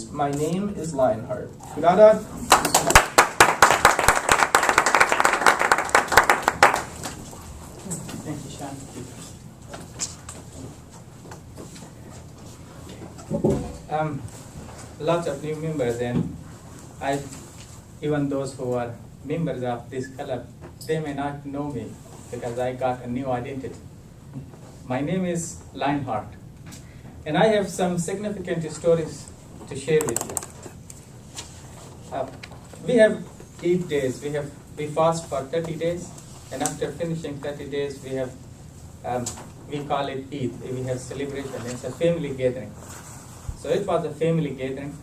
My name is Lionheart. Kudada. Thank you, Sean. Lots of new members, and even those who are members of this club, they may not know me because I got a new identity. My name is Lionheart, and I have some significant stories to share with you. We have 8 days. We fast for 30 days, and after finishing 30 days, we call it Eid. We have celebration. It's a family gathering. So it was a family gathering,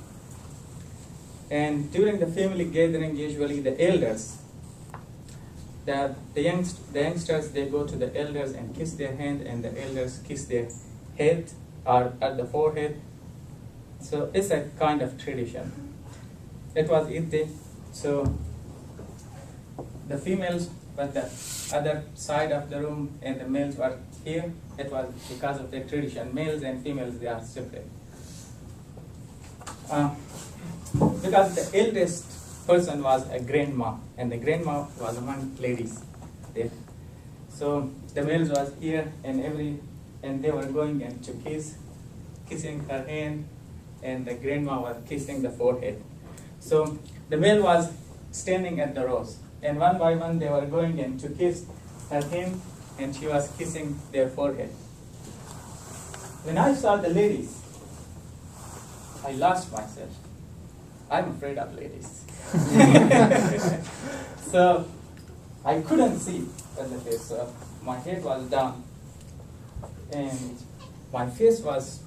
and during the family gathering, usually the elders, the youngsters, they go to the elders and kiss their hand, and the elders kiss their head or at the forehead. So it's a kind of tradition. It was Eid day, so the females were the other side of the room, and the males were here. It was because of the tradition. Males and females, they are separate. Because the eldest person was a grandma, and the grandma was among ladies there. So the males was here, and they were going and to kissing her hand, and the grandma was kissing the forehead. So the male was standing at the rows, and one by one they were going and to kiss her hand, and she was kissing their forehead. When I saw the ladies, I lost myself. I'm afraid of ladies. So I couldn't see at the face. So my head was down, and my face was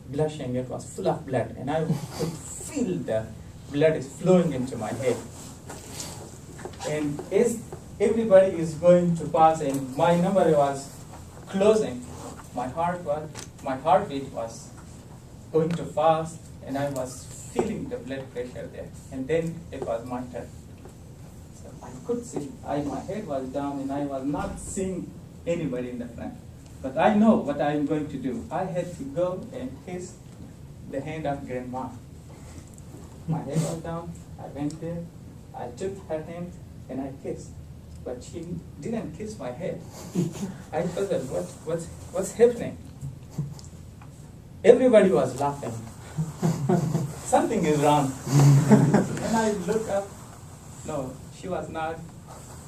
blushing. It was full of blood, and I could feel the blood is flowing into my head. And as everybody is going to pass, and my number was closing, my heartbeat was going to fast, and I was feeling the blood pressure there. And then it was my turn. So I could see, my head was down, and I was not seeing anybody in the front. But I know what I'm going to do. I had to go and kiss the hand of grandma. My head was down, I went there, I took her hand, and I kissed. But she didn't kiss my head. I puzzled, what's happening? Everybody was laughing. Something is wrong. When I look up, no, she was not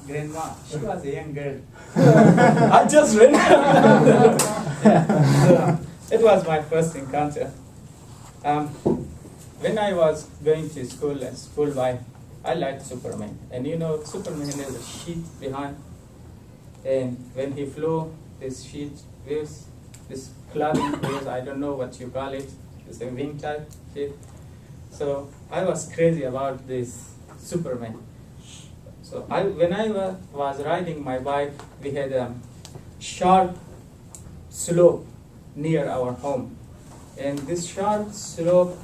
grandma. She was a young girl. I just ran out. So it was my first encounter. When I was going to school and school by, I liked Superman. And you know, Superman has a sheet behind. And when he flew, this sheet waves, this clothing waves, I don't know what you call it. It's a wing type sheet. So I was crazy about this Superman. So when I was riding my bike, we had a sharp slope near our home. And this sharp slope,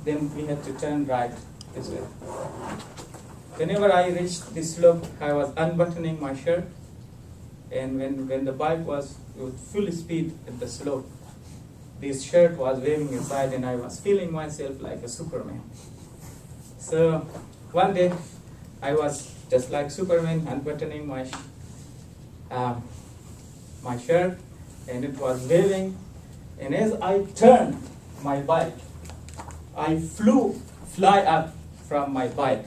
then we had to turn right this way. Whenever I reached this slope, I was unbuttoning my shirt. And when the bike was with full speed at the slope, this shirt was waving aside, and I was feeling myself like a Superman. So one day, I was just like Superman, unbuttoning my shirt, and it was waving. And as I turned my bike, I fly up from my bike,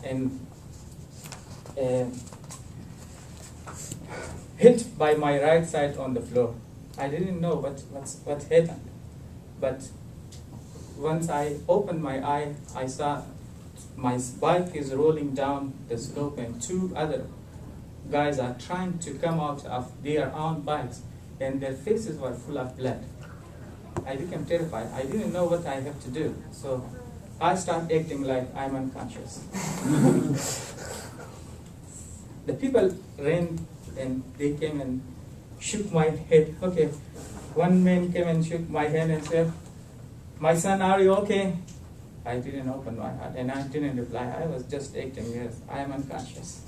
and hit by my right side on the floor. I didn't know what happened, but once I opened my eye, I saw my bike is rolling down the slope, and 2 other guys are trying to come out of their own bikes, and their faces were full of blood. I became terrified. I didn't know what I have to do, so I started acting like I'm unconscious. The people ran, and they came and shook my head. Okay, one man came and shook my hand and said, "My son, are you okay?" I didn't open my heart, and I didn't reply. I was just acting, yes, I am unconscious.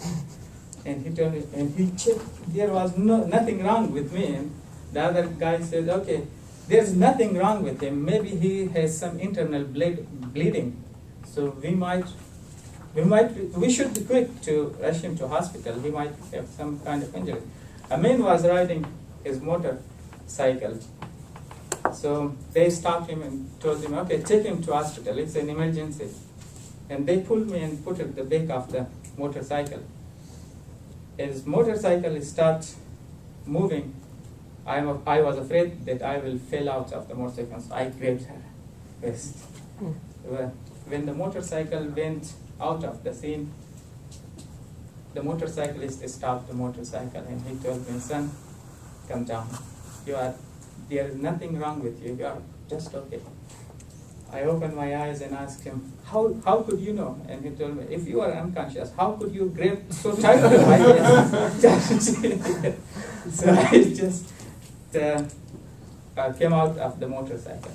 And he told me, and he checked, there was nothing wrong with me. And the other guy said, "Okay, there's nothing wrong with him. Maybe he has some internal bleeding. So we should be quick to rush him to hospital. He might have some kind of injury. A man was riding his motorcycle. So they stopped him and told him, okay, take him to hospital. It's an emergency. And they pulled me and put it at the back of the motorcycle. As motorcycle starts moving, I was afraid that I will fall out of the motorcycle, so I grabbed her wrist. When the motorcycle went out of the scene, the motorcyclist stopped the motorcycle and he told me, son, come down. There is nothing wrong with you. You are just okay. I opened my eyes and asked him, how could you know? And he told me, if you are unconscious, how could you grab so tightly my wrist? So I just came out of the motorcycle.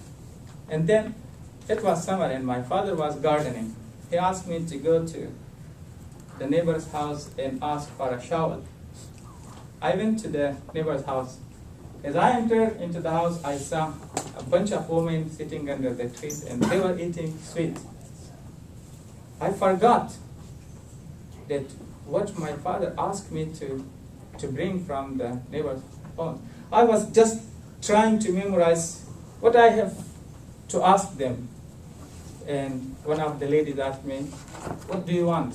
And then it was summer and my father was gardening. He asked me to go to the neighbor's house and ask for a shovel. I went to the neighbor's house. As I entered into the house, I saw a bunch of women sitting under the trees and they were eating sweet. I forgot that what my father asked me to bring from the neighbor's home. I was just trying to memorize what I have to ask them. And one of the ladies asked me, what do you want?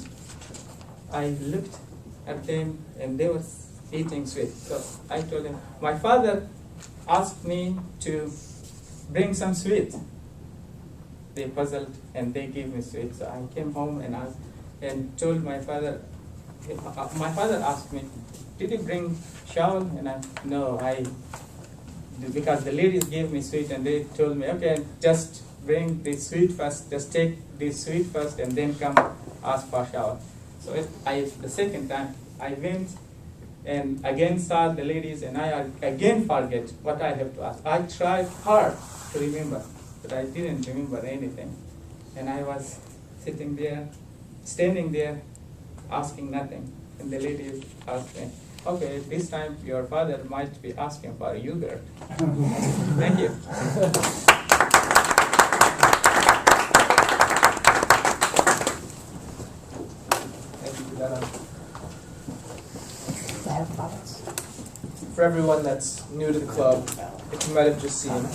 I looked at them and they were eating sweet. So I told them, my father asked me to bring some sweet. They puzzled and they gave me sweet. So I came home and asked and told my father. My father asked me, did you bring shovel? And because the ladies gave me sweet and they told me, okay, just bring the sweet first, just take the sweet first and then come ask for shovel. So the second time I went and again saw the ladies and I again forget what I have to ask. I tried hard to remember, but I didn't remember anything. And I was sitting there, standing there, asking nothing. And the ladies asked me, okay, this time your father might be asking for yogurt. Thank you. For everyone that's new to the club, if you might have just seen,